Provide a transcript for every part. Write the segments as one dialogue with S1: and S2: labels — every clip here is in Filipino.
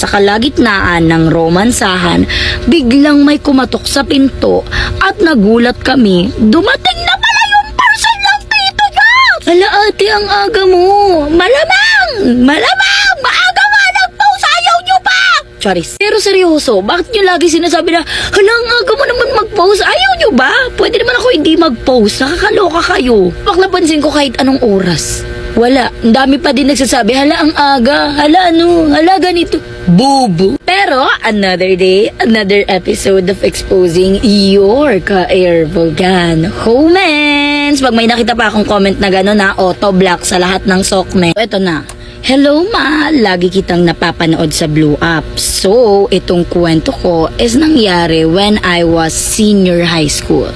S1: Sa kalagitnaan ng romansahan, biglang may kumatok sa pinto at nagulat kami. Dumating na pala yung parcel ng tito niya! Hala ate, ang aga mo! Malamang! Malamang! Maaga nga nag-post! Ayaw nyo pa! Charis. Pero seryoso, bakit nyo lagi sinasabi na hala, ang aga mo naman mag-post? Ayaw nyo ba? Pwede naman ako hindi mag-post. Nakakaloka kayo. Bak napansin ko kahit anong oras. Wala. Ang dami pa din nagsasabi, hala ang aga, hala ano, hala ganito. Bubu. Pero, another day, another episode of exposing your ka-air Vulcan Homens. Pag may nakita pa akong comment na gano'n na auto-block sa lahat ng sokme. Ito na. Hello ma, lagi kitang napapanood sa Blue App. So, itong kwento ko is nangyari when I was senior high school.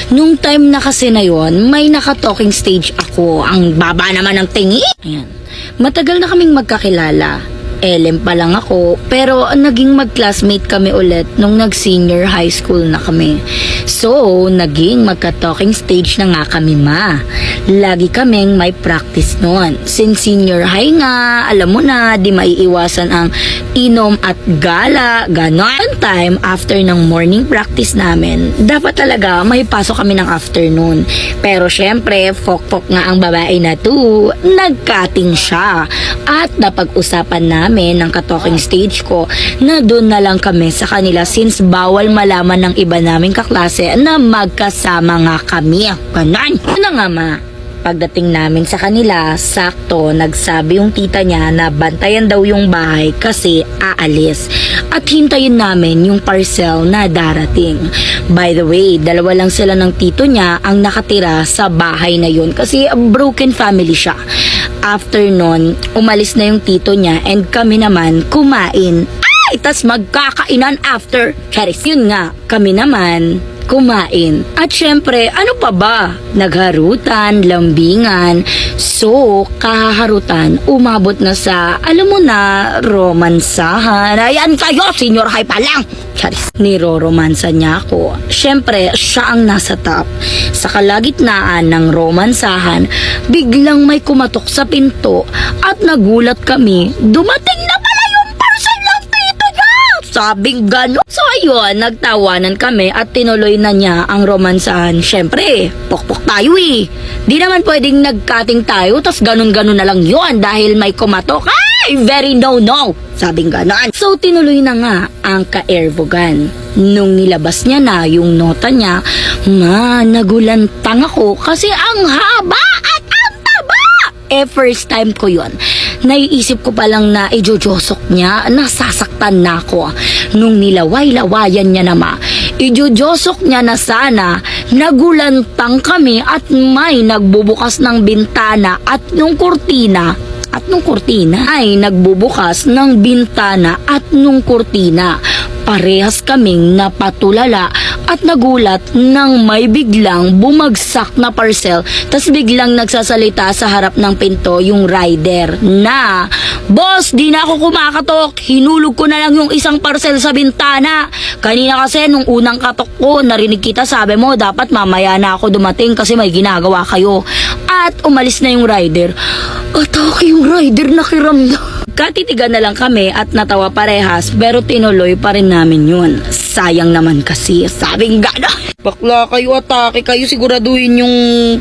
S1: Nung time na kasi na yon, may naka-talking stage ako. Ang baba naman ng tingi. Ayan. Matagal na kaming magkakilala. LM pa lang ako, pero naging mag-classmate kami ulit nung nag-senior high school na kami. So, naging magka-talking stage na nga kami ma. Lagi kaming may practice noon. Since senior high nga, alam mo na, di maiiwasan ang inom at gala, ganon. Time after ng morning practice namin, dapat talaga may pasok kami ng afternoon. Pero syempre, fok-fok nga ang babae na to, nag-cutting siya. At napag-usapan namin ng ka-talking stage ko na doon na lang kami sa kanila since bawal malaman ng iba naming kaklase na magkasama nga kami. Ganon. Ano nga ma? Pagdating namin sa kanila, sakto nagsabi yung tita niya na bantayan daw yung bahay kasi aalis. At hintayin namin yung parcel na darating. By the way, dalawa lang sila ng tito niya ang nakatira sa bahay na yun kasi broken family siya. After nun, umalis na yung tito niya and kami naman kumain. Ay, tas magkakainan after. Charis, yun nga, kami naman kumain. At syempre, ano pa ba? Nagharutan, lambingan. So, kaharutan, umabot na sa, alam mo na, romansahan. Ayan kayo, senior high pa lang. Charis, niroromansa niya ako. Syempre, siya ang nasa top. Sa kalagitnaan ng romansahan, biglang may kumatok sa pinto at nagulat kami. Dumating na pala yung parcel ng tito niya! Sabing gano'n. So ayun, nagtawanan kami at tinuloy na niya ang romansahan. Syempre, pokpok tayo eh. Di naman pwedeng nag-cutting tayo tas ganun-ganun na lang yun dahil may kumatok. Ay, very no-no. Sabing gano'n. So tinuloy na nga ang ka-airvogan. Nung nilabas niya na yung nota niya, ma, nagulantang ako kasi ang haba at ang taba. First time ko yun. Naiisip ko palang na ijojosok niya, nasasaktan na ako. Nung nilaway-lawayan niya naman, ijojosok niya na sana, nagulantang kami at may nagbubukas ng bintana at nung kurtina ay nagbubukas ng bintana at nung kurtina. Parehas kaming napatulala at nagulat nang may biglang bumagsak na parcel tas biglang nagsasalita sa harap ng pinto yung rider na, "Boss, di na ako kumakatok. Hinulog ko na lang yung isang parcel sa bintana. Kanina kasi nung unang katok ko, narinig kita sabi mo dapat mamaya na ako dumating kasi may ginagawa kayo." At umalis na yung rider. Atake yung rider, nakiramdam. Katitigan na lang kami at natawa parehas pero tinuloy pa rin namin yun. Sayang naman kasi, sabing gano'n. Bakla kayo, atake kayo, siguraduhin yung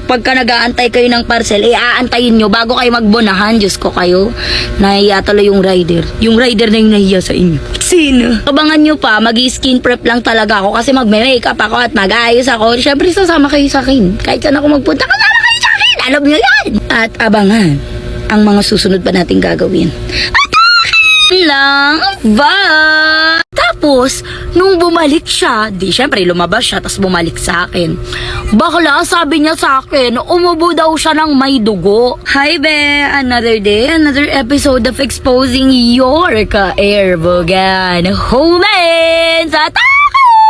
S1: pagka nag-aantay kayo ng parcel, aantayin nyo bago kayo magbonahan. Diyos ko kayo, nahiya tuloy yung rider. Yung rider na yung nahiya sa inyo. Sino? Abangan nyo pa, mag-skin prep lang talaga ako kasi magme-makeup ako at mag-ayos ako. Siyempre sasama kayo sa akin. Kahit saan ako magpunta, kasama kayo sa akin. Alam nyo yan. At abangan ang mga susunod pa nating gagawin. Lang ba? Tapos, nung bumalik siya, di syempre lumabas siya, tapos bumalik sa akin. Bakla, sabi niya sa akin, umubo daw siya ng may dugo. Hi be, another day, another episode of exposing your ka-airvogan Homens at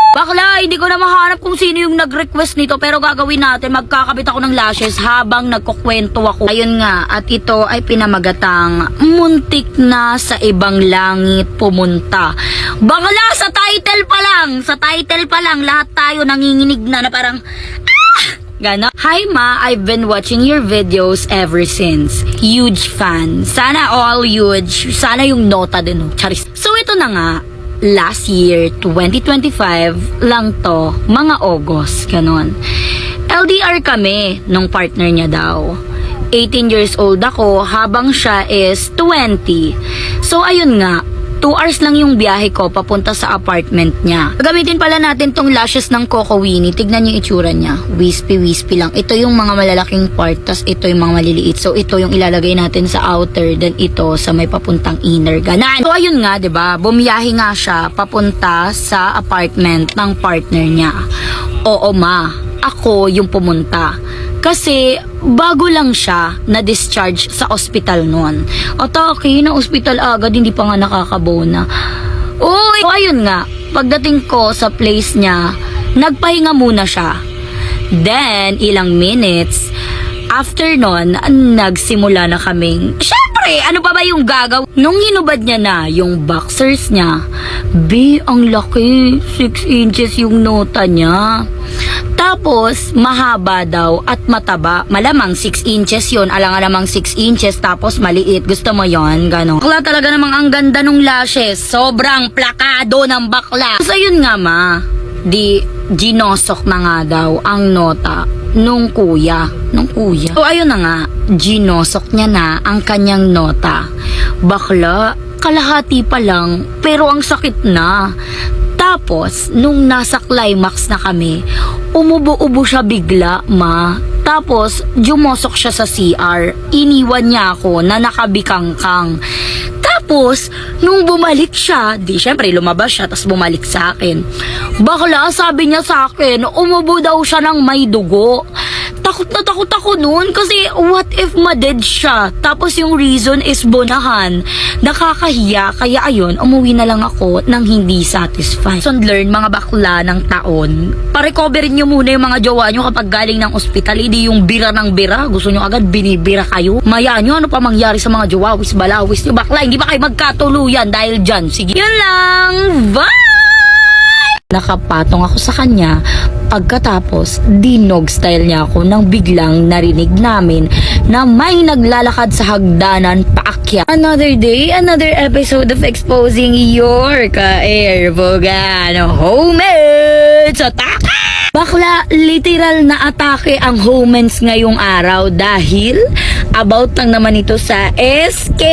S1: bakla, hindi ko na mahanap kung sino yung nag-request nito pero gagawin natin, magkakabit ako ng lashes habang nagkukwento ako. Ayun nga, at ito ay pinamagatang muntik na sa ibang langit pumunta. Bakla, sa title pa lang, lahat tayo nanginginig na parang, Gano? Hi ma, I've been watching your videos ever since. Huge fan. Sana all huge. Sana yung nota din. Charis. So ito na nga, last year, 2025 lang to, mga August, ganon. LDR kami nung partner niya daw. 18 years old ako habang siya is 20. So ayun nga, 2 hours lang yung biyahe ko papunta sa apartment niya. Gamitin pala natin tong lashes ng Coco Winnie. Tignan yung itsura niya. Wispy lang. Ito yung mga malalaking part, tas ito yung mga maliliit. So ito yung ilalagay natin sa outer, then ito sa may papuntang inner. Ganan. So ayun nga, 'di ba? Bumiyahe nga siya papunta sa apartment ng partner niya. Oo ma, ako yung pumunta. Kasi bago lang siya na-discharge sa ospital noon. Atake na ospital agad, hindi pa nga nakakabona. Uy! So ayun nga, pagdating ko sa place niya, nagpahinga muna siya. Then, ilang minutes, after nun, nagsimula na kaming, syempre, ano pa ba yung gagaw? Nung hinubad niya na yung boxers niya, ang laki, 6 inches yung nota niya. Tapos, mahaba daw at mataba. Malamang 6 inches yon. Alang namang 6 inches tapos maliit. Gusto mo yon? Gano'n. Bakla talaga namang ang ganda nung lashes. Sobrang plakado ng bakla. So, ayun nga ma. Ginosok na nga daw ang nota nung kuya. So, ayun na nga. Ginosok niya na ang kanyang nota. Bakla, kalahati pa lang. Pero ang sakit na. Tapos, nung nasa climax na kami, umubo-ubo siya bigla, ma. Tapos, jumosok siya sa CR. Iniwan niya ako na nakabikangkang. Tapos, nung bumalik siya, syempre lumabas siya, tapos bumalik sa akin. Bakla, sabi niya sa akin, umubo daw siya ng may dugo. Takot na takot ako noon kasi what if ma-dead siya? Tapos yung reason is bonahan. Nakakahiya, kaya ayun, umuwi na lang ako nang hindi satisfied. So learn mga bakla ng taon, pa-recoverin nyo muna yung mga jowa nyo kapag galing ng ospital. Hindi yung bira ng bira, gusto nyo agad binibira kayo. Maya nyo, ano pa mangyari sa mga jowa, balawis nyo bakla, hindi ba kayo magkatuluyan dahil dyan? Sige, yun lang, bye! Nakapatong ako sa kanya. Pagkatapos, dinog style niya ako nang biglang narinig namin na may naglalakad sa hagdanan paakyat. Another day, another episode of exposing your ka-airbogan homies. Atake! Bakla, literal na atake ang homens ngayong araw dahil about lang naman ito sa SK.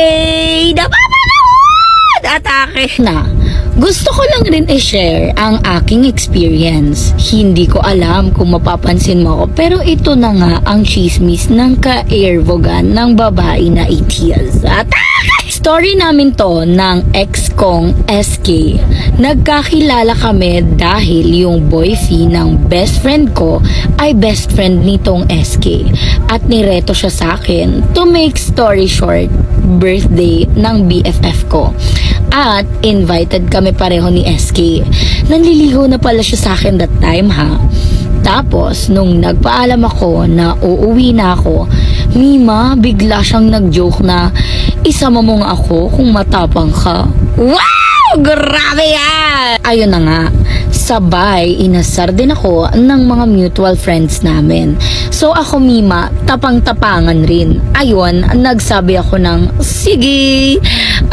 S1: Napapanood! Atake na. Gusto ko lang rin i-share ang aking experience. Hindi ko alam kung mapapansin mo ako, pero ito na nga ang chismis ng ka-airbogan ng babae na 8 years. At story namin to ng ex kong SK. Nagkakilala kami dahil yung boyfriend ng best friend ko ay best friend nitong SK. At nireto siya sa akin, to make story short, birthday ng BFF ko. At invited kami pareho ni SK. Nanliligaw na pala siya sa akin that time ha. Tapos nung nagpaalam ako na uuwi na ako, Mima, bigla siyang nag-joke na isama mo nga ako kung matapang ka. Wow! Grabe yan! Ayun na nga, sabay inasar din ako ng mga mutual friends namin. So ako Mima, tapang-tapangan rin. Ayun, nagsabi ako ng sige.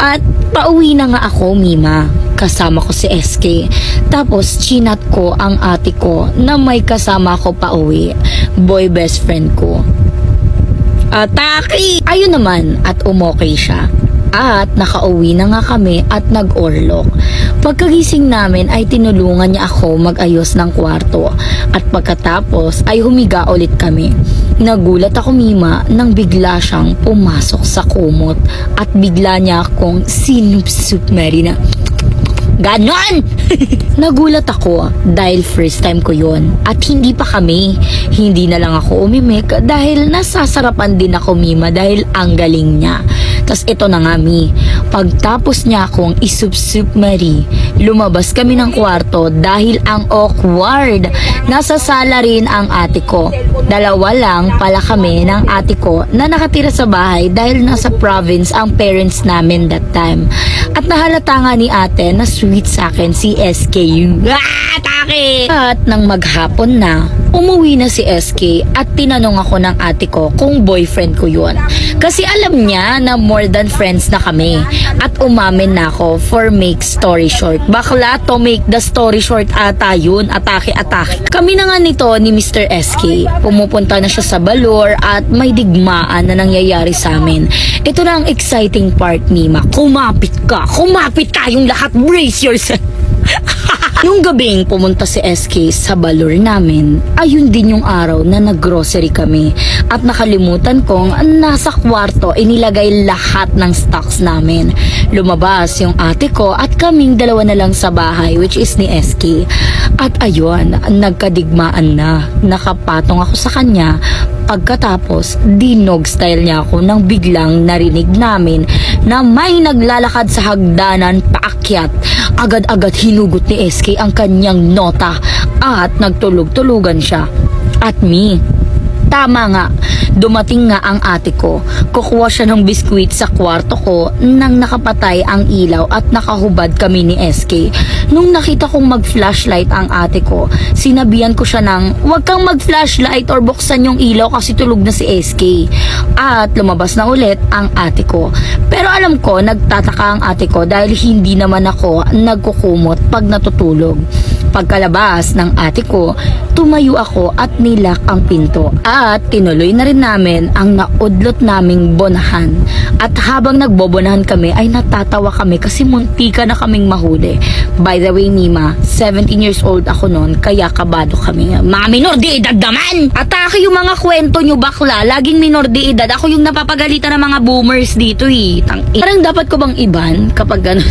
S1: At pauwi na nga ako Mima. Kasama ko si SK. Tapos chinat ko ang ate ko na may kasama ko pauwi. Boy best friend ko. Atake! Ayun naman at umokay siya. At nakauwi na nga kami at nag-orlok. Pagkagising namin ay tinulungan niya ako mag-ayos ng kwarto. At pagkatapos ay humiga ulit kami. Nagulat ako Mima nang bigla siyang pumasok sa kumot. At bigla niya akong sinup-sup Marina. Ganon! Nagulat ako dahil first time ko yon. At hindi pa kami. Hindi na lang ako umimik dahil nasasarapan din ako Mima dahil ang galing niya. Tas ito na nga Mi, Pagtapos niya akong isubsubmari, lumabas kami ng kwarto dahil ang awkward. Nasa sala rin ang ate ko. Dalawa lang pala kami ng ate ko na nakatira sa bahay dahil nasa province ang parents namin that time. At nahalata nga ni ate na sweet sa akin si SK. Atake! At nang maghapon na, umuwi na si SK at tinanong ako ng ate ko kung boyfriend ko yun. Kasi alam niya na more than friends na kami. At umamin na ako for make story short. Bakla to make the story short ata yun. Atake. Kami na nga nito ni Mr. SK. Pumupunta na siya sa Baler at may digmaan na nangyayari sa amin. Ito na ang exciting part, Mima. Kumapit tayong lahat. Brace yourself. Nung gabing pumunta si SK sa Baler namin, ayun din yung araw na naggrocery kami at nakalimutan kong nasa kwarto inilagay lahat ng stocks namin. Lumabas yung ate ko at kaming dalawa na lang sa bahay, which is ni SK. At ayun, nagkadigmaan na. Nakapatong ako sa kanya. Pagkatapos, dinog style niya ako nang biglang narinig namin na may naglalakad sa hagdanan paakyat. Agad-agad hinugot ni SK ang kanyang nota at nagtulog-tulugan siya. At tama nga, dumating nga ang ate ko. Kukuha siya ng biskwit sa kwarto ko nang nakapatay ang ilaw at nakahubad kami ni SK. Nung nakita kong mag-flashlight ang ate ko, sinabihan ko siya ng huwag kang mag-flashlight or buksan yung ilaw kasi tulog na si SK. At lumabas na ulit ang ate ko. Pero alam ko, nagtataka ang ate ko dahil hindi naman ako nagkukumot pag natutulog. Pagkalabas ng ate ko, tumayo ako at nilak ang pinto. At tinuloy na rin namin ang naudlot naming bonahan. At habang nagbobonahan kami ay natatawa kami kasi muntika na kaming mahuli. By the way, Mima, 17 years old ako noon kaya kabado kami. Mga minor de edad naman! Atake yung mga kwento nyo bakla. Laging minor de edad. Ako yung napapagalitan ng mga boomers dito eh. Parang dapat ko bang iban kapag gano'n?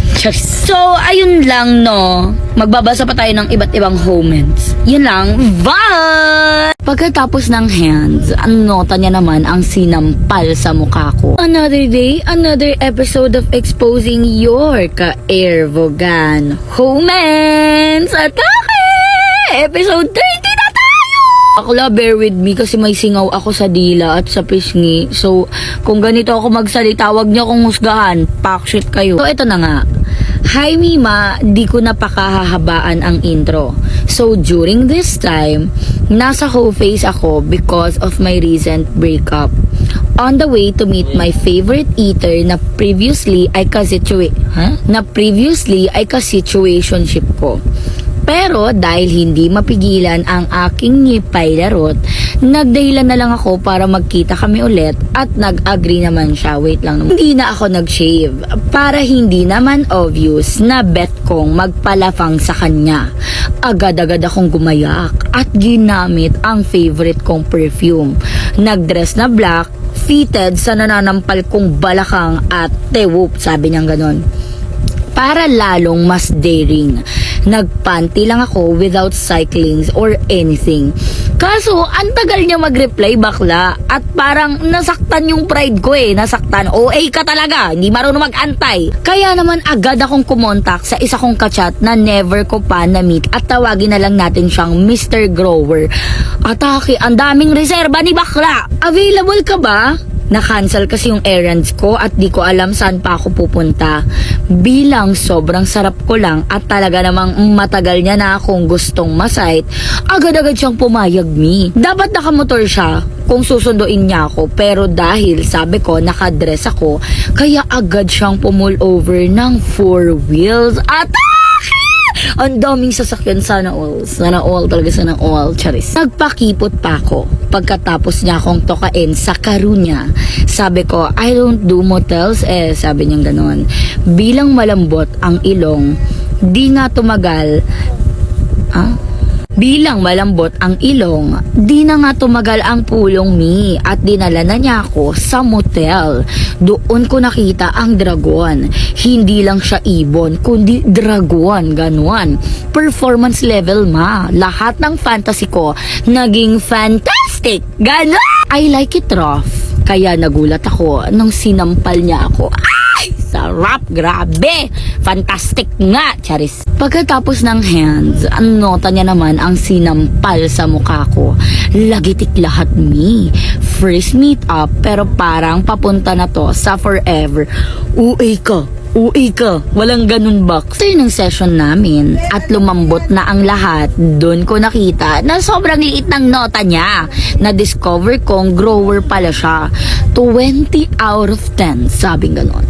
S1: So, ayun lang no. Magbabasa pa tayo ng iba't ibang comments. Yan lang. Bye! Pagkatapos ng hands, ang nota niya naman ang sinampal sa mukha ko. Another day, another episode of exposing your ka-Ervogan. Homens! Atake! Episode 30 na tayo! Akla, bear with me kasi may singaw ako sa dila at sa pisngi. So, kung ganito ako magsalita, wag niyo akong husgahan. Pakshit kayo. So, ito na nga. Hi Mima, di ko napakahahabaan ang intro. So during this time, nasa whole face ako because of my recent breakup. On the way to meet my favorite eater na previously ay ka-situationship ko. Pero dahil hindi mapigilan ang aking ngipay larot, nagdahilan na lang ako para magkita kami ulit at nag-agree naman siya. Wait lang naman. Hindi na ako nag-shave para hindi naman obvious na bet kong magpalafang sa kanya. Agad-agad akong gumayak at ginamit ang favorite kong perfume. Nagdress na black, fitted sa nananampal kong balakang at tewop, sabi niyang ganon. Para lalong mas daring. Nagpanty lang ako without cyclings or anything. Kaso, ang tagal niya mag-reply bakla at parang nasaktan yung pride ko eh. Nasaktan. OA ka talaga. Hindi marunong mag-antay. Kaya naman agad akong kumontak sa isa kong kachat na never ko pa na-meet at tawagin na lang natin siyang Mr. Grower. Atake, ang daming reserba ni bakla. Available ka ba? Na-cancel kasi yung errands ko at di ko alam saan pa ako pupunta. Bilang sobrang sarap ko lang at talaga namang matagal niya na akong gustong masight, agad-agad siyang pumayag Dapat nakamotor siya kung susunduin niya ako, pero dahil sabi ko nakadress ako, kaya agad siyang pull over ng 4 wheels at ang daming sasakyan, sana all charis. Nagpakipot pa ako pagkatapos niya akong tokain sa karunya. Sabi ko, I don't do motels sabi niyang ganon. Bilang malambot ang ilong, di na tumagal ang pulong at dinala na niya ako sa motel. Doon ko nakita ang dragon. Hindi lang siya ibon, kundi dragon, ganuan. Performance level lahat ng fantasy ko naging fantastic, ganon. I like it rough. Kaya nagulat ako nung sinampal niya ako. Ay! Sarap, grabe! Fantastic nga, charis. Pagkatapos ng hands, ang nota niya naman ang sinampal sa mukha ko. Lagitik lahat me. First meet up, pero parang papunta na to sa forever. Uy ka, walang ganun box. After ng session namin at lumambot na ang lahat, doon ko nakita na sobrang liit ng nota niya. Na-discover kong grower pala siya. 20 out of 10, sabing ganon.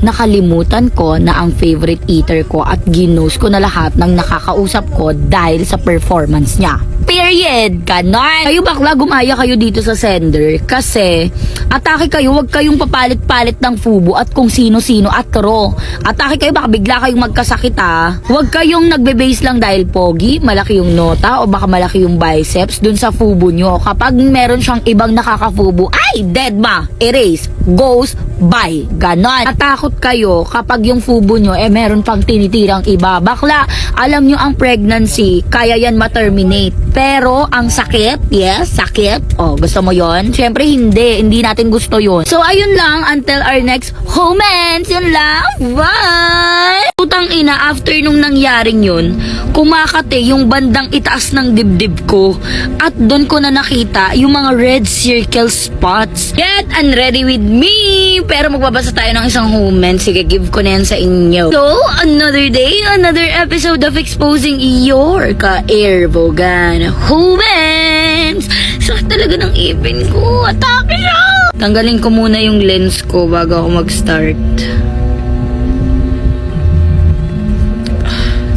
S1: Nakalimutan ko na ang favorite eater ko at ginos ko na lahat ng nakakausap ko dahil sa performance niya. Period! Ganon! Kayo bakla, gumaya kayo dito sa sender kasi atake kayo, wag kayong papalit-palit ng fubo at kung sino-sino at karo. Atake kayo, baka bigla kayong magkasakit ha. Huwag kayong nagbe-base lang dahil pogi, malaki yung nota o baka malaki yung biceps dun sa fubo nyo. Kapag meron siyang ibang nakakafubo, ay, dead ma! Erase! Goes by! Ganon! Natakot kayo kapag yung fubo nyo meron pang tinitirang iba. Bakla, alam nyo ang pregnancy, kaya yan ma-terminate. Pero ang sakit, yes, sakit. Oh, gusto mo yon? Syempre hindi natin gusto yon. So ayun lang, until our next comments, yun lang. Bye! Putang ina, after nung nangyaring yun, kumakate yung bandang itaas ng dibdib ko. At doon ko na nakita yung mga red circle spots. Get unready with me! Pero magbabasa tayo ng isang comment. Sige, give ko na yan sa inyo. So, another day, another episode of Exposing Your Ka-Airbogan Humans! Sakit talaga ng ipin ko. Atake siya! Tanggalin ko muna yung lens ko bago ako mag-start.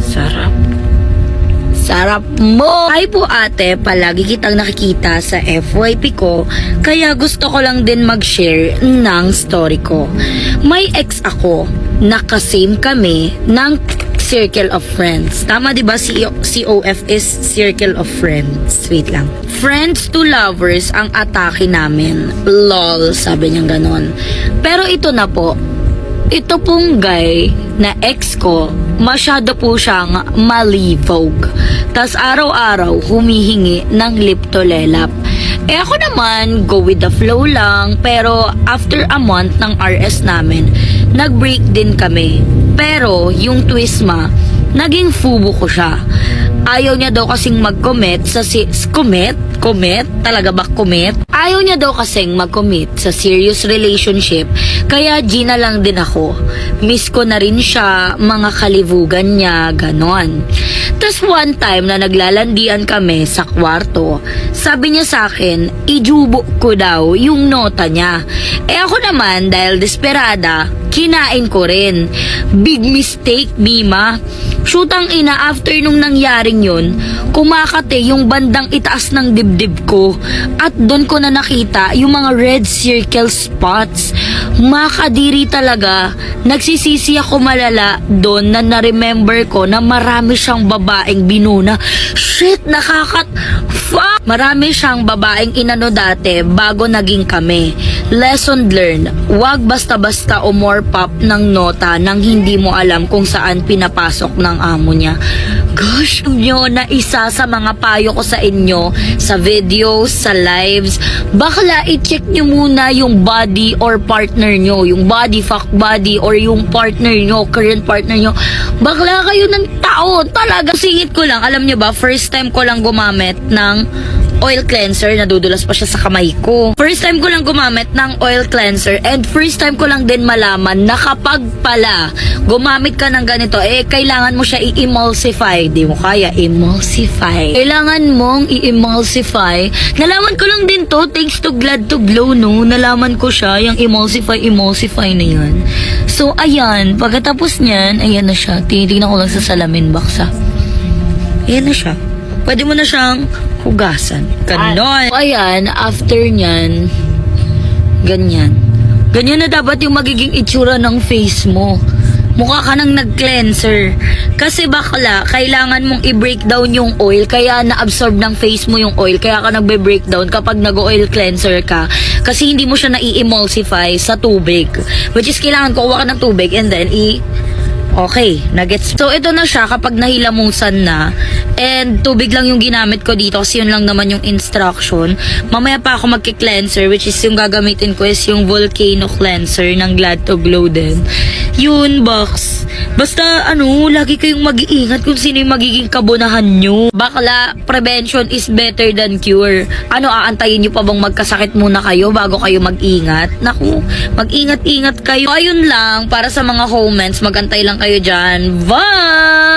S1: Sarap. Sarap mo! Ay po ate, palagi kitang nakikita sa FYP ko, kaya gusto ko lang din mag-share ng story ko. May ex ako, nakasame kami ng circle of friends. Tama diba? COF is circle of friends. Wait lang. Friends to lovers ang atake namin. LOL, sabi niyang ganon. Pero ito na po, ito pong guy na ex ko, masyado po siyang malivog. Tas araw-araw humihingi ng liptolelap. Ako naman, go with the flow lang. Pero after a month ng RS namin, nag-break din kami. Pero yung twist naging fubo ko siya. Ayaw niya daw kasing mag-commit sa commit? Talaga ba commit? Ayaw niya daw kasing mag-commit sa serious relationship, kaya Gina lang din ako. Miss ko na rin siya, mga kalivugan niya, ganon. Tas one time na naglalandian kami sa kwarto, sabi niya sa akin, ijubo ko daw yung nota niya. Ako naman, dahil desperada, kinain ko rin. Big mistake, Mima. Shootang ina, after nung nangyaring yun, kumakate yung bandang itaas ng dibdib ko. At doon ko na nakita yung mga red circle spots. Makadiri talaga. Nagsisisi ako malala doon na na-remember ko na marami siyang babaeng binuna. Shit, fuck! Marami siyang babaeng inano dati bago naging kami. Lesson learned, wag basta-basta umorpap ng nota nang hindi mo alam kung saan pinapasok ng amo niya. Gosh, nyo na isa sa mga payo ko sa inyo, sa videos, sa lives, bakla i-check nyo muna yung body or partner nyo, yung body, fuck body, or yung partner nyo, current partner nyo. Bakla kayo ng taon, talaga. Singit ko lang, alam nyo ba, first time ko lang gumamit ng oil cleanser, nadudulas pa siya sa kamay ko. First time ko lang gumamit ng oil cleanser and first time ko lang din malaman na kapag pala gumamit ka ng ganito, kailangan mo siya i-emulsify. Di mo kaya, emulsify. Kailangan mong i-emulsify. Nalaman ko lang din to, thanks to Glad to Glow, no? Nalaman ko siya, yung emulsify na yan. So, ayan, pagkatapos niyan, ayan na siya. Tinitingnan ko lang sa salamin box, ha. Ayan na siya. Pwede mo na siyang hugasan. Ganon. Ayan, after nyan, ganyan. Ganyan na dapat yung magiging itsura ng face mo. Mukha ka nang nag-cleanser. Kasi bakla, kailangan mong i-breakdown yung oil, kaya na-absorb ng face mo yung oil, kaya ka nagbe-breakdown kapag nag-oil cleanser ka. Kasi hindi mo siya na-i-emulsify sa tubig. Which is, kailangan kuha ka ng tubig and then okay, nagets. So, ito na siya kapag nahilamusan na. And, tubig lang yung ginamit ko dito kasi yun lang naman yung instruction. Mamaya pa ako magki-cleanser, which is yung gagamitin ko is yung Volcano Cleanser ng Glad to Glow din. Yun, Box. Basta lagi kayong mag-iingat kung sino yung magiging kabonahan nyo. Bakla, prevention is better than cure. Aantayin nyo pa bang magkasakit muna kayo bago kayo mag-ingat? Naku, mag-ingat-ingat kayo. Ayun lang, para sa mga homens, magantay lang kayo dyan. Bye!